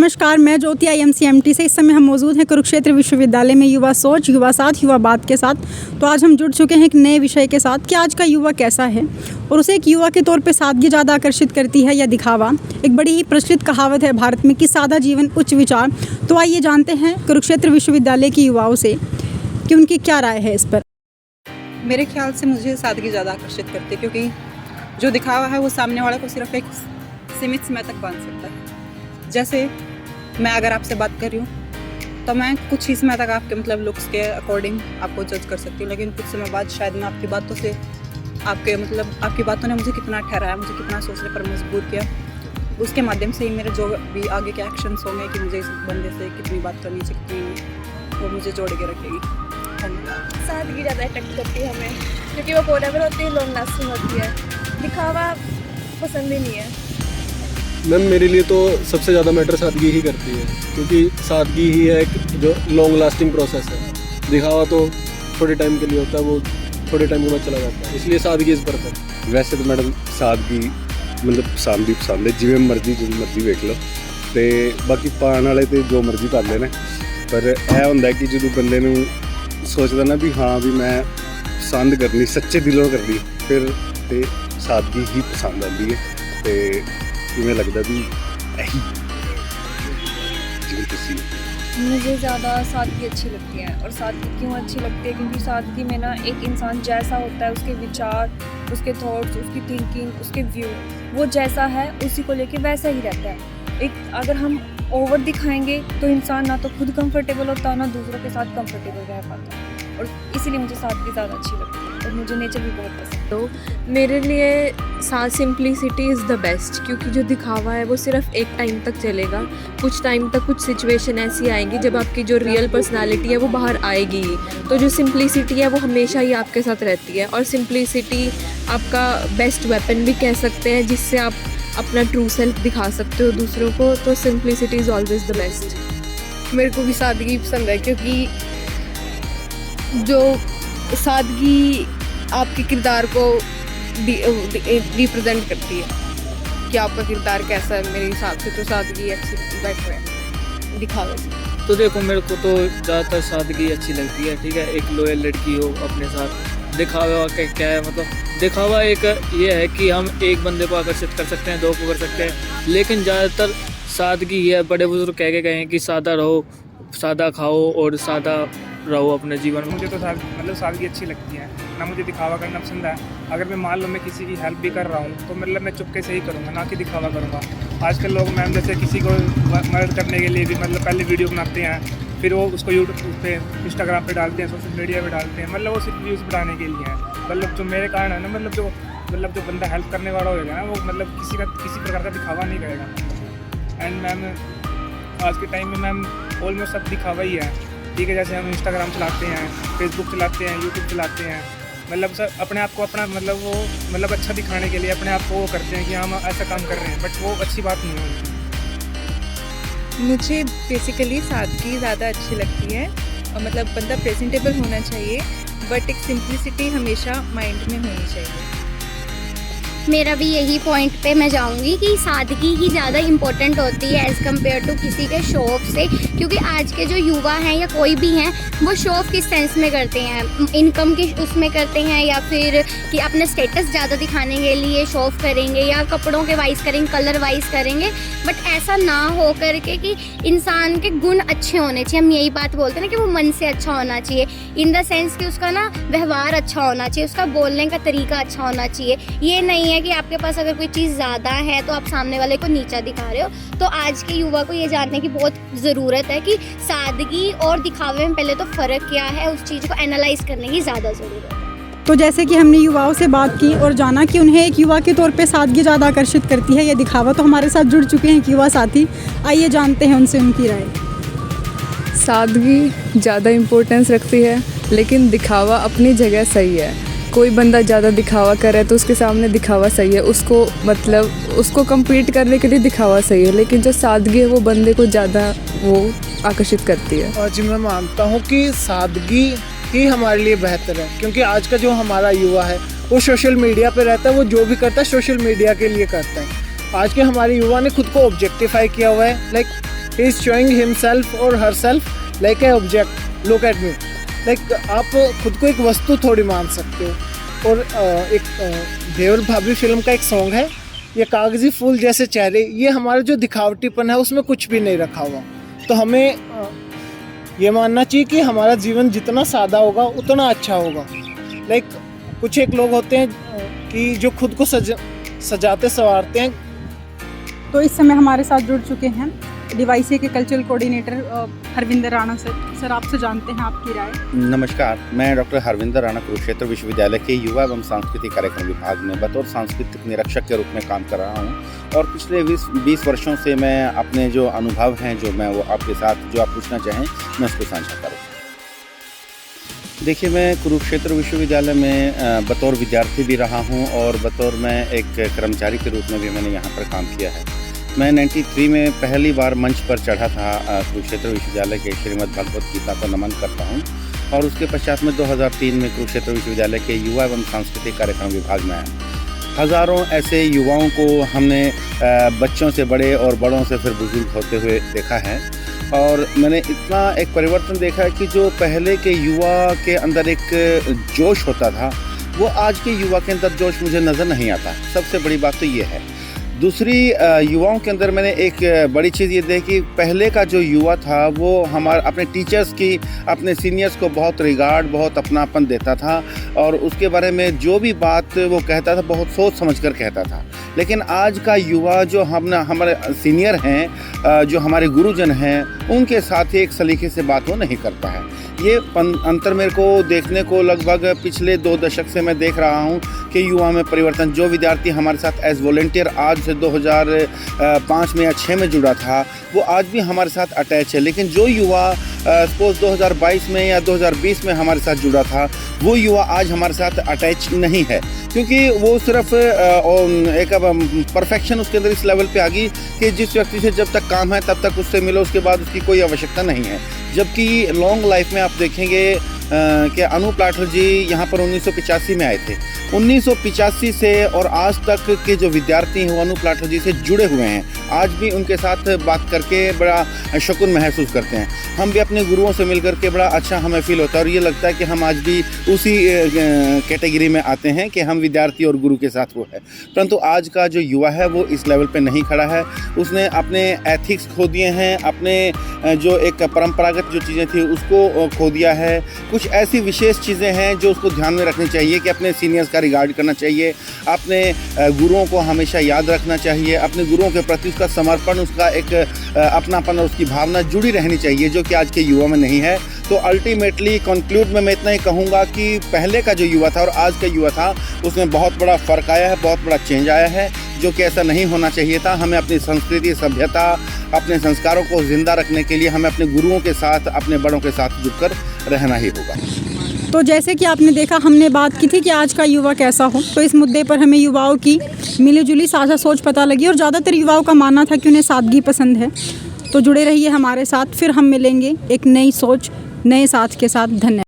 नमस्कार, मैं ज्योति IMCMT से। इस समय हम मौजूद हैं कुरुक्षेत्र विश्वविद्यालय में युवा सोच, युवा साथ, युवा बात के साथ। तो आज हम जुड़ चुके हैं एक नए विषय के साथ कि आज का युवा कैसा है और उसे एक युवा के तौर पे सादगी ज़्यादा आकर्षित करती है या दिखावा। एक बड़ी ही प्रचलित कहावत है भारत में कि सादा जीवन उच्च विचार। तो आइए जानते हैं कुरुक्षेत्र विश्वविद्यालय की युवाओं से कि उनकी क्या राय है इस पर। मेरे ख्याल से मुझे सादगी ज़्यादा आकर्षित करती है, क्योंकि जो दिखावा है वो सामने वाले को सिर्फ एक सीमित समय तक बांध सकता है। जैसे मैं अगर आपसे बात कर रही हूँ तो मैं कुछ ही समय तक आपके लुक्स के अकॉर्डिंग आपको जज कर सकती हूँ, लेकिन कुछ समय बाद शायद मैं आपकी बातों से आपकी बातों ने मुझे कितना ठहराया, मुझे कितना सोचने पर मजबूर किया, उसके माध्यम से ही मेरे जो भी आगे के एक्शंस होंगे कि मुझे इस बंदे से कितनी बात करनी चाहिए, कितनी नहीं, वो मुझे जोड़ के रखेगी। धन्यवाद। सादगी ज़्यादा अट्रैक्ट करती है हमें, क्योंकि वो फॉरएवर होती है, लॉन्ग लास्टिंग होती है। दिखावा पसंद ही नहीं है। मैम मेरे लिए तो सबसे ज़्यादा मैटर सादगी ही करती है, क्योंकि सादगी ही है एक जो लॉन्ग लास्टिंग प्रोसेस है। दिखावा तो थोड़े टाइम के लिए होता है, वो थोड़े टाइम के बाद चला जाता है, इसलिए सादगी इस पर है। वैसे तो मैडम सादगी पसंद है, जिवें मर्जी जो मर्जी वेख लो, तो बाकी पाने वाले तो जो मर्जी पाते हैं, पर यह होंदा कि जो बंदे नूं सोचदा ना भी हाँ भी मैं पसंद करनी, सच्चे दिलों करनी, फिर तो सादगी ही पसंद आती है। तो इवें लगता भी यही जिवें तुसीं। मुझे ज़्यादा सादगी अच्छी लगती है। और सादगी क्यों अच्छी लगती है? क्योंकि सादगी में ना एक इंसान जैसा होता है, उसके विचार, उसके थॉट्स, उसकी थिंकिंग, उसके व्यू, वो जैसा है उसी को लेके वैसा ही रहता है। एक अगर हम ओवर दिखाएंगे तो इंसान ना तो खुद कंफर्टेबल होता, ना दूसरों के साथ कंफर्टेबल रह पाता, और इसीलिए मुझे सादगी ज़्यादा अच्छी लगती है। और मुझे नेचर भी बहुत पसंद है। तो मेरे लिए सिंप्लिसिटी इज़ द बेस्ट, क्योंकि जो दिखावा है वो सिर्फ एक टाइम तक चलेगा। कुछ टाइम तक कुछ सिचुएशन ऐसी आएंगी जब आपकी जो रियल पर्सनालिटी है वो बाहर आएगी ही। तो जो सिंप्लिसिटी है वो हमेशा ही आपके साथ रहती है, और सिंप्लिसिटी आपका बेस्ट वेपन भी कह सकते हैं, जिससे आप अपना ट्रू सेल्फ दिखा सकते हो दूसरों को। तो simplicity is always the best. मेरे को भी सादगी पसंद है, क्योंकि जो सादगी आपके किरदार को रिप्रेजेंट करती है कि आपका किरदार कैसा है। मेरे हिसाब से तो सादगी अच्छी बेटर है दिखावे से। तो देखो, मेरे को तो ज़्यादातर सादगी अच्छी लगती है। ठीक है, एक लॉयल लड़की हो अपने साथ। दिखावा क्या है, दिखावा एक ये है कि हम एक बंदे को आकर्षित कर सकते हैं, दो को कर सकते हैं, लेकिन ज़्यादातर सादगी ये है। बड़े बुजुर्ग कह के गए हैं कि सादा रहो, सादा खाओ और सादा रहो अपने जीवन में। मुझे तो सादगी अच्छी लगती है ना, मुझे दिखावा करना पसंद है। अगर मैं मान लो मैं किसी की हेल्प भी कर रहा हूँ तो मैं चुपके से ही करूँगा, ना कि दिखावा करूँगा। आजकल लोग मैम जैसे किसी को मदद करने के लिए भी पहले वीडियो बनाते हैं, फिर वो उसको यूट्यूब पे, इंस्टाग्राम पे डालते हैं, सोशल मीडिया पे डालते हैं, वो सिर्फ व्यूज़ बढ़ाने के लिए है। जो मेरे कारण है ना, जो बंदा हेल्प करने वाला होगा ना, वो किसी प्रकार का दिखावा नहीं करेगा। एंड मैम आज के टाइम में मैम ऑलमोस्ट सब दिखावा ही है। ठीक है, जैसे हम इंस्टाग्राम चलाते हैं, फेसबुक चलाते हैं, यूट्यूब चलाते हैं, सर अपने आप को अपना वो अच्छा दिखाने के लिए अपने आप को वो करते हैं कि हम ऐसा काम कर रहे हैं, बट वो अच्छी बात नहीं है। मुझे बेसिकली सादगी ज़्यादा अच्छी लगती है। बंदा प्रेजेंटेबल होना चाहिए, बट एक सिंप्लिसिटी हमेशा माइंड में होनी चाहिए। मेरा भी यही पॉइंट पे मैं जाऊंगी कि सादगी ही ज़्यादा इम्पोर्टेंट होती है एज़ कम्पेयर टू किसी के शो ऑफ से। क्योंकि आज के जो युवा हैं या कोई भी हैं, वो शो ऑफ किस सेंस में करते हैं, इनकम के उसमें करते हैं, या फिर कि अपने स्टेटस ज़्यादा दिखाने के लिए शो ऑफ करेंगे, या कपड़ों के वाइज करेंगे, कलर वाइज करेंगे। बट ऐसा ना हो करके कि इंसान के गुण अच्छे होने चाहिए। हम यही बात बोलते हैं ना कि वो मन से अच्छा होना चाहिए, इन द सेंस कि उसका ना व्यवहार अच्छा होना चाहिए, उसका बोलने का तरीका अच्छा होना चाहिए। ये नहीं है कि आपके पास अगर कोई चीज़ ज़्यादा है तो आप सामने वाले को नीचा दिखा रहे हो। तो आज के युवा को ये जानने की बहुत ज़रूरत है कि सादगी और दिखावे में पहले तो फ़र्क क्या है, उस चीज़ को एनालाइज करने की ज़्यादा ज़रूरत है। तो जैसे कि हमने युवाओं से बात की और जाना कि उन्हें एक युवा के तौर पे सादगी ज़्यादा आकर्षित करती है या दिखावा, तो हमारे साथ जुड़ चुके हैं एक युवा साथी। आइए जानते हैं उनसे उनकी राय। सादगी ज़्यादा इम्पोर्टेंस रखती है, लेकिन दिखावा अपनी जगह सही है। कोई बंदा ज़्यादा दिखावा कर रहा है तो उसके सामने दिखावा सही है, उसको कम्पीट करने के लिए दिखावा सही है, लेकिन जो सादगी है वो बंदे को ज़्यादा वो आकर्षित करती है। और जी मैं मानता हूँ कि सादगी ही हमारे लिए बेहतर है, क्योंकि आज का जो हमारा युवा है वो सोशल मीडिया पे रहता है, वो जो भी करता है सोशल मीडिया के लिए करता है। आज के हमारे युवा ने खुद को ऑब्जेक्टिफाई किया हुआ है, ही इज़ शोइंग हिमसेल्फ और herself like a object, look at me. Like आप खुद को एक वस्तु थोड़ी मान सकते हो। और एक देवर भाभी फिल्म का एक सॉन्ग है, ये कागजी फूल जैसे चेहरे, ये हमारा जो दिखावटीपन है उसमें कुछ भी नहीं रखा हुआ। तो हमें ये मानना चाहिए कि हमारा जीवन जितना सादा होगा उतना अच्छा होगा। लाइक कुछ एक लोग होते हैं कि जो खुद को सजाते संवारते हैं। तो इस समय हमारे साथ जुड़ चुके हैं डीवाईसी के cultural coordinator Harvinder Rana sir आपसे जानते हैं आपकी राय। नमस्कार, मैं डॉक्टर हरविंदर राणा कुरुक्षेत्र विश्वविद्यालय के युवा एवं सांस्कृतिक कार्यक्रम विभाग में बतौर सांस्कृतिक निरीक्षक के रूप में काम कर रहा हूँ। और पिछले 20 वर्षों से मैं अपने जो अनुभव हैं जो मैं वो आपके साथ जो आप पूछना चाहें मैं उसको साझा करूँ। देखिए, मैं कुरुक्षेत्र विश्वविद्यालय में बतौर विद्यार्थी भी रहा हूँ और बतौर मैं एक कर्मचारी के रूप में भी मैंने यहाँ पर काम किया है। मैं 93 में पहली बार मंच पर चढ़ा था कुरुक्षेत्र विश्वविद्यालय के श्रीमद् भगवत गीता को नमन करता हूँ। और उसके पश्चात में 2003 में कुरुक्षेत्र विश्वविद्यालय के युवा एवं सांस्कृतिक कार्यक्रम विभाग में आया। हज़ारों ऐसे युवाओं को हमने बच्चों से बड़े और बड़ों से फिर बुजुर्ग होते हुए देखा है। और मैंने इतना एक परिवर्तन देखा है कि जो पहले के युवा के अंदर एक जोश होता था वो आज के युवा के अंदर जोश मुझे नज़र नहीं आता। सबसे बड़ी बात तो ये है। दूसरी, युवाओं के अंदर मैंने एक बड़ी चीज़ ये देखी, पहले का जो युवा था वो हमारे अपने टीचर्स की, अपने सीनियर्स को बहुत रिगार्ड, बहुत अपनापन देता था और उसके बारे में जो भी बात वो कहता था बहुत सोच समझ कर कहता था। लेकिन आज का युवा जो हमारे सीनियर हैं, जो हमारे गुरुजन हैं, उनके साथ ही एक सलीके से बात वो नहीं करता है। ये अंतर मेरे को देखने को लगभग पिछले 2 दशक से मैं देख रहा हूँ कि युवा में परिवर्तन। जो विद्यार्थी हमारे साथ एज वॉलंटियर आज से 2005 में या 6 में जुड़ा था वो आज भी हमारे साथ अटैच है। लेकिन जो युवा सपोज 2022 में या 2020 में हमारे साथ जुड़ा था वो युवा आज हमारे साथ अटैच नहीं है, क्योंकि वो सिर्फ एक परफेक्शन उसके अंदर इस लेवल पे आ गई कि जिस व्यक्ति से जब तक काम है तब तक उससे मिलो, उसके बाद उसकी कोई आवश्यकता नहीं है। जबकि लॉन्ग लाइफ में आप देखेंगे कि अनूप लाठर जी यहाँ पर 1985 में आए थे। 1985 से और आज तक के जो विद्यार्थी हैं वो अनूप लाठर जी से जुड़े हुए हैं। आज भी उनके साथ बात करके बड़ा सुकून महसूस करते हैं। हम भी अपने गुरुओं से मिल करके बड़ा अच्छा हमें फील होता है और ये लगता है कि हम आज भी उसी कैटेगरी में आते हैं कि हम विद्यार्थी और गुरु के साथ वो है। परंतु आज का जो युवा है वो इस लेवल पे नहीं खड़ा है। उसने अपने एथिक्स खो दिए हैं, अपने जो एक परंपरागत जो चीज़ें थी उसको खो दिया है। कुछ ऐसी विशेष चीज़ें हैं जो उसको ध्यान में रखनी चाहिए कि अपने सीनियर्स का रिगार्ड करना चाहिए, अपने गुरुओं को हमेशा याद रखना चाहिए, अपने गुरुओं के प्रति उसका समर्पण, उसका एक अपनापन और उसकी भावना जुड़ी रहनी चाहिए, जो कि आज के युवा में नहीं है। तो अल्टीमेटली कंक्लूड में मैं इतना ही कहूँगा कि पहले का जो युवा था और आज का युवा था उसमें बहुत बड़ा फ़र्क आया है, बहुत बड़ा चेंज आया है, जो कि ऐसा नहीं होना चाहिए था। हमें अपनी संस्कृति, सभ्यता, अपने संस्कारों को ज़िंदा रखने के लिए हमें अपने गुरुओं के साथ, अपने बड़ों के साथ जुड़कर रहना ही होगा। तो जैसे कि आपने देखा, हमने बात की थी कि आज का युवा कैसा हो, तो इस मुद्दे पर हमें युवाओं की मिलीजुली साझा सोच पता लगी और ज़्यादातर युवाओं का मानना था कि उन्हें सादगी पसंद है। तो जुड़े रहिए हमारे साथ, फिर हम मिलेंगे एक नई सोच, नए साथ के साथ। धन्यवाद।